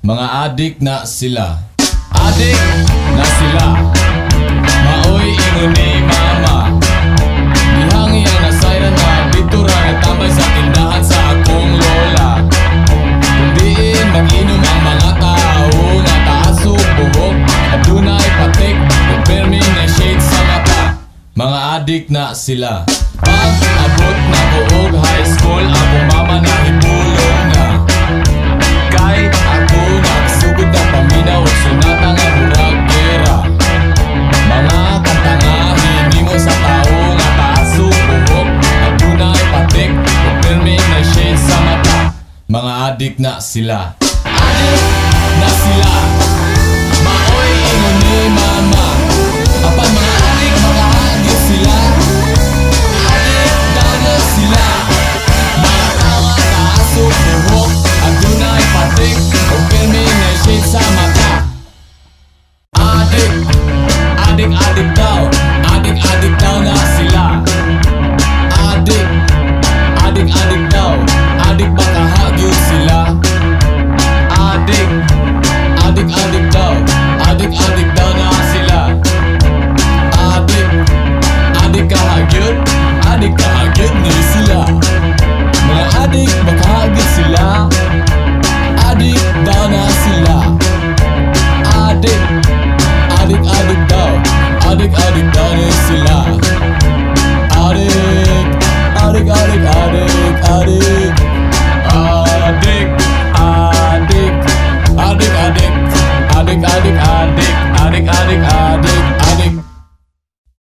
Mga adik na sila. Adik na sila. Maoy ingon ni mama. Dihangi ang nasayran na bitura nga tambay sa tindahan sa akong lola. Kundiin mag-inom ang mga tao nga taas ug buhok at dunay patik ug permi na shade sa mata. Mga adik na sila. Pag abot na ko og high school, akong mama na hibulong na. Kay ako nagsugod na paminaw ug sunata nga murag gera. Mga kanta nga hinimo sa tao nga taas ug buhok at dunay patik ug permi na shade sa mata. Mga adik na sila. Adik na sila. Maoy ingon ni mama. Apan mga adik, mga adik sila. Adik daw na sila. Mga tawa taas ug buhok